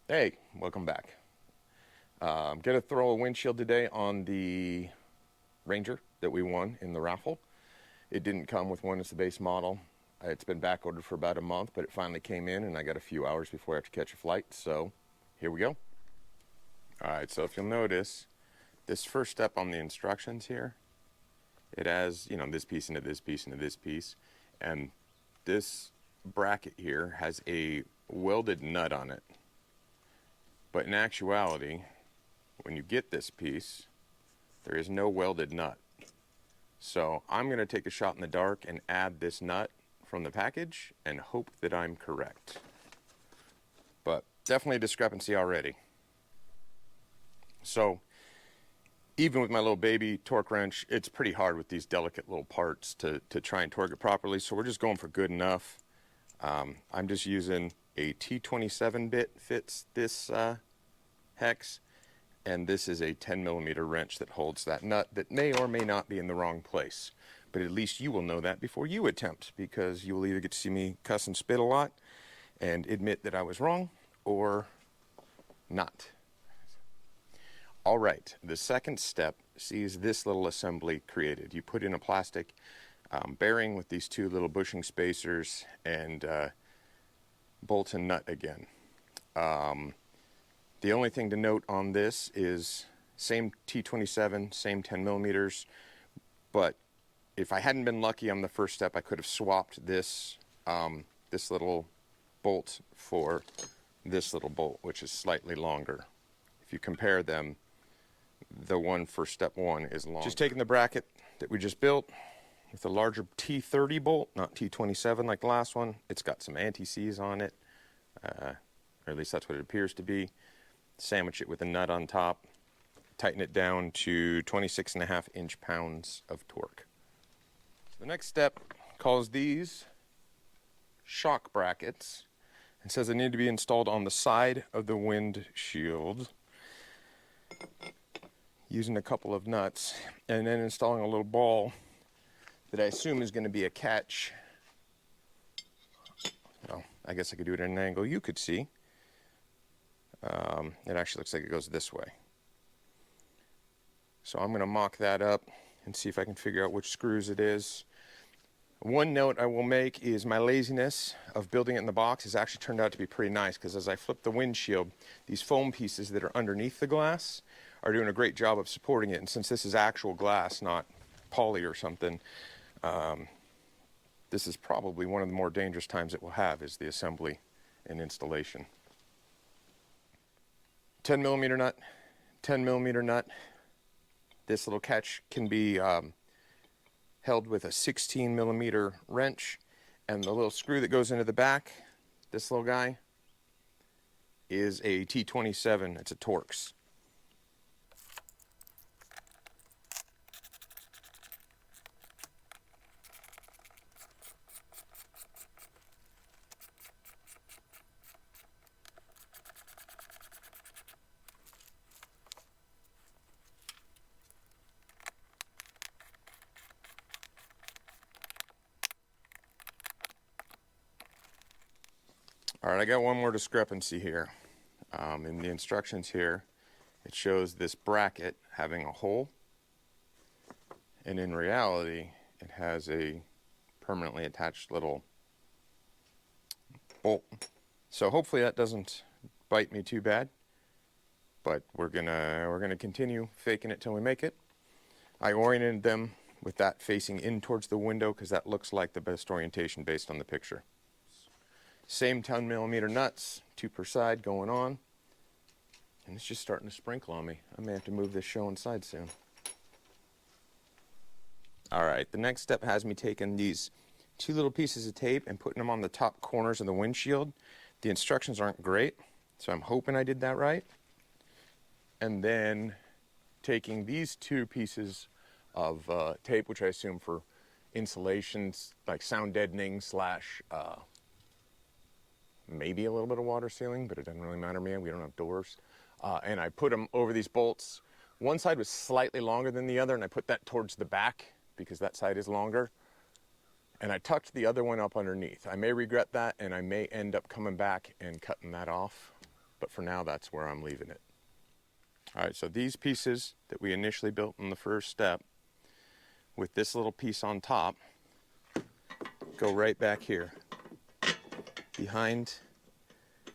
Hey, welcome back. I'm going to throw a windshield today on the Ranger that we won in the raffle. It didn't come with one as the base model. It's been back ordered for about a month, but it finally came in and I got a few hours before I have to catch a flight, so here we go. Alright, so if you'll notice, this first step on the instructions here, it has, this piece into this piece into this piece, and this bracket here has a welded nut on it. But in actuality, when you get this piece, there is no welded nut. So I'm going to take a shot in the dark and add this nut from the package and hope that I'm correct. But definitely a discrepancy already. So even with my little baby torque wrench, it's pretty hard with these delicate little parts to try and torque it properly. So we're just going for good enough. I'm just using a T27 bit fits this hex, and this is a 10mm wrench that holds that nut that may or may not be in the wrong place. But at least you will know that before you attempt, because you will either get to see me cuss and spit a lot and admit that I was wrong, or not. All right, the second step sees this little assembly created. You put in a plastic bearing with these two little bushing spacers and bolt and nut again. The only thing to note on this is same T27, same 10mm, but if I hadn't been lucky on the first step, I could have swapped this this little bolt for this little bolt, which is slightly longer. If you compare them, the one for step one is longer. Just taking the bracket that we just built with a larger T30 bolt, not T27 like the last one. It's got some anti-seize on it, or at least that's what it appears to be. Sandwich it with a nut on top, tighten it down to 26.5 inch-pounds of torque. The next step calls these shock brackets and says they need to be installed on the side of the windshield using a couple of nuts, and then installing a little ball that I assume is going to be a catch. Well, I guess I could do it at an angle you could see. It actually looks like it goes this way. So I'm going to mock that up and see if I can figure out which screws it is. One note I will make is my laziness of building it in the box has actually turned out to be pretty nice, because as I flip the windshield, these foam pieces that are underneath the glass are doing a great job of supporting it. And since this is actual glass, not poly or something, this is probably one of the more dangerous times it will have, is the assembly and installation. 10mm nut, 10mm nut. This little catch can be held with a 16mm wrench, and the little screw that goes into the back, this little guy, is a T27. It's a Torx. All right, I got one more discrepancy here. In the instructions here, it shows this bracket having a hole, and in reality, it has a permanently attached little bolt. So hopefully that doesn't bite me too bad, but we're gonna continue faking it till we make it. I oriented them with that facing in towards the window because that looks like the best orientation based on the picture. Same 10mm nuts, 2 per side going on. And it's just starting to sprinkle on me. I may have to move this show inside soon. Alright, the next step has me taking these 2 little pieces of tape and putting them on the top corners of the windshield. The instructions aren't great, so I'm hoping I did that right. And then taking these 2 pieces of tape, which I assume for insulations, like sound deadening slash maybe a little bit of water sealing, but it doesn't really matter to me. We don't have doors. And I put them over these bolts. One side was slightly longer than the other, and I put that towards the back because that side is longer. And I tucked the other one up underneath. I may regret that, and I may end up coming back and cutting that off. but for now that's where I'm leaving it. All right, so these pieces that we initially built in the first step with this little piece on top go right back here behind,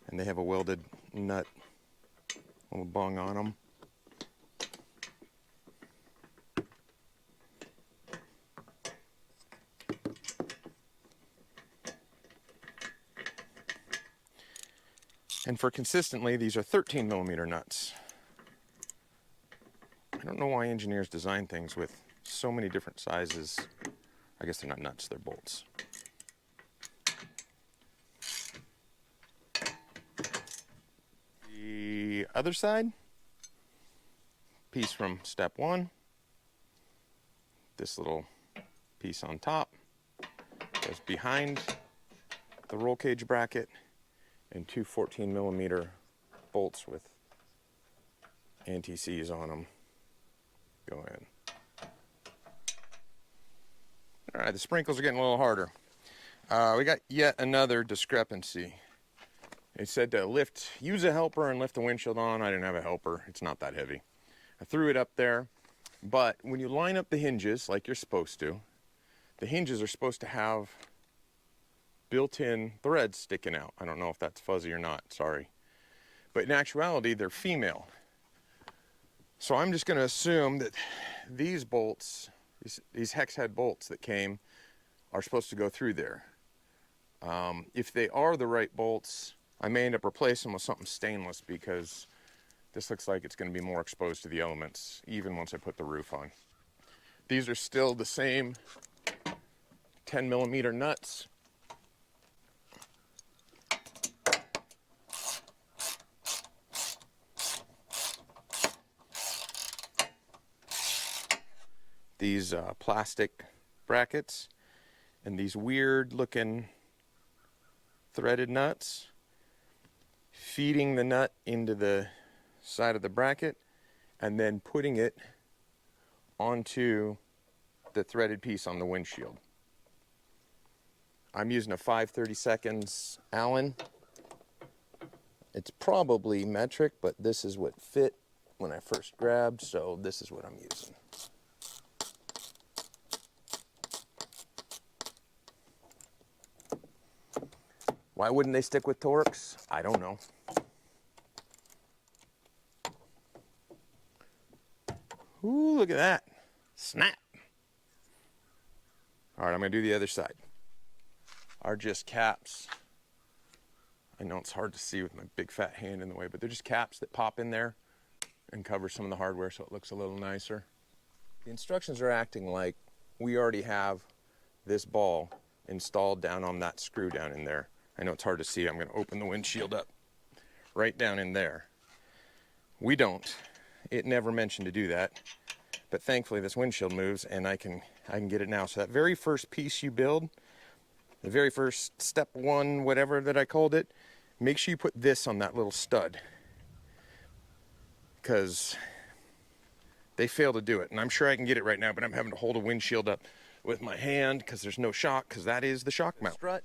and they have a welded nut, little bung on them. And for consistently, these are 13 millimeter nuts. I don't know why engineers design things with so many different sizes. I guess they're not nuts, they're bolts. The other side, piece from step one, this little piece on top goes behind the roll cage bracket, and two 14 millimeter bolts with anti-seize on them go in. All right, the sprinkles are getting a little harder. We got yet another discrepancy. It said to use a helper and lift the windshield on. I didn't have a helper. It's not that heavy. I threw it up there, but when you line up the hinges like you're supposed to, the hinges are supposed to have built-in threads sticking out. I don't know if that's fuzzy or not, sorry. But in actuality, they're female. So I'm just gonna assume that these bolts, these hex head bolts that came, are supposed to go through there. If they are the right bolts, I may end up replacing them with something stainless, because this looks like it's gonna be more exposed to the elements, even once I put the roof on. These are still the same 10 millimeter nuts. These plastic brackets and these weird looking threaded nuts, feeding the nut into the side of the bracket and then putting it onto the threaded piece on the windshield. I'm using a 5/32 Allen. It's probably metric, but this is what fit when I first grabbed, so this is what I'm using. Why wouldn't they stick with Torx? I don't know. Ooh, look at that. Snap. All right, I'm gonna do the other side. Are just caps. I know it's hard to see with my big fat hand in the way, but they're just caps that pop in there and cover some of the hardware so it looks a little nicer. The instructions are acting like we already have this ball installed down on that screw down in there. I know it's hard to see. I'm gonna open the windshield up right down in there. We don't. It never mentioned to do that, but thankfully this windshield moves and I can get it now. So that very first piece you build, the very first step one, whatever that I called it, make sure you put this on that little stud, because they fail to do it. And I'm sure I can get it right now, but I'm having to hold a windshield up with my hand because there's no shock, because that is the shock mount. Strut,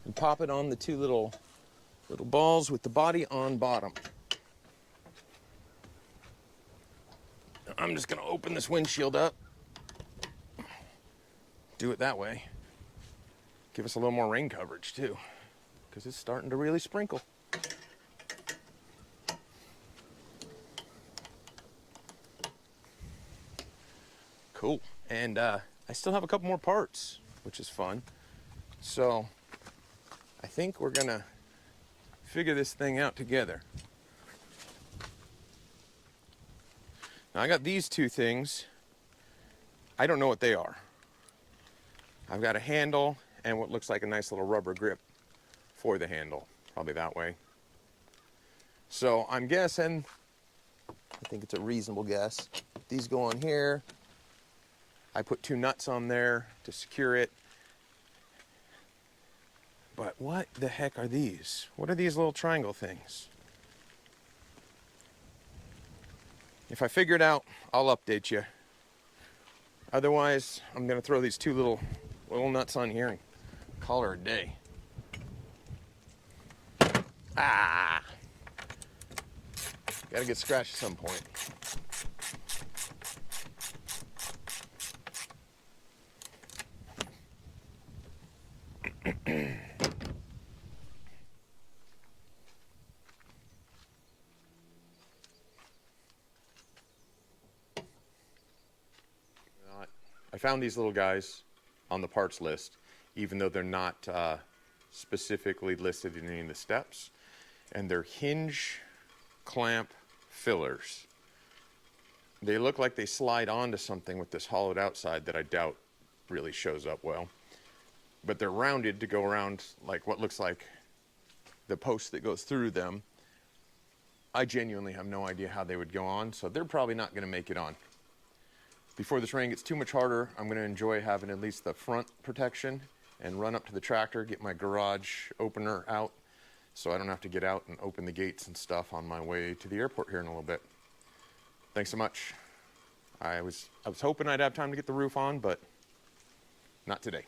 and pop it on the two little balls with the body on bottom. I'm just gonna open this windshield up, do it that way. Give us a little more rain coverage too, because it's starting to really sprinkle. Cool, and I still have a couple more parts, which is fun. So I think we're gonna figure this thing out together. Now I got these two things. I don't know what they are. I've got a handle and what looks like a nice little rubber grip for the handle, probably that way. So I'm guessing, I think it's a reasonable guess, these go on here. I put two nuts on there to secure it. But what the heck are these? What are these little triangle things? If I figure it out, I'll update you. Otherwise, I'm gonna throw these two little nuts on here and call her a day. Ah! Gotta get scratched at some point. I found these little guys on the parts list, even though they're not specifically listed in any of the steps, and they're hinge clamp fillers. They look like they slide onto something with this hollowed outside that I doubt really shows up well, but they're rounded to go around like what looks like the post that goes through them. I genuinely have no idea how they would go on, so they're probably not going to make it on. Before this rain gets too much harder, I'm going to enjoy having at least the front protection and run up to the tractor, get my garage opener out so I don't have to get out and open the gates and stuff on my way to the airport here in a little bit. Thanks so much. I was hoping I'd have time to get the roof on, but not today.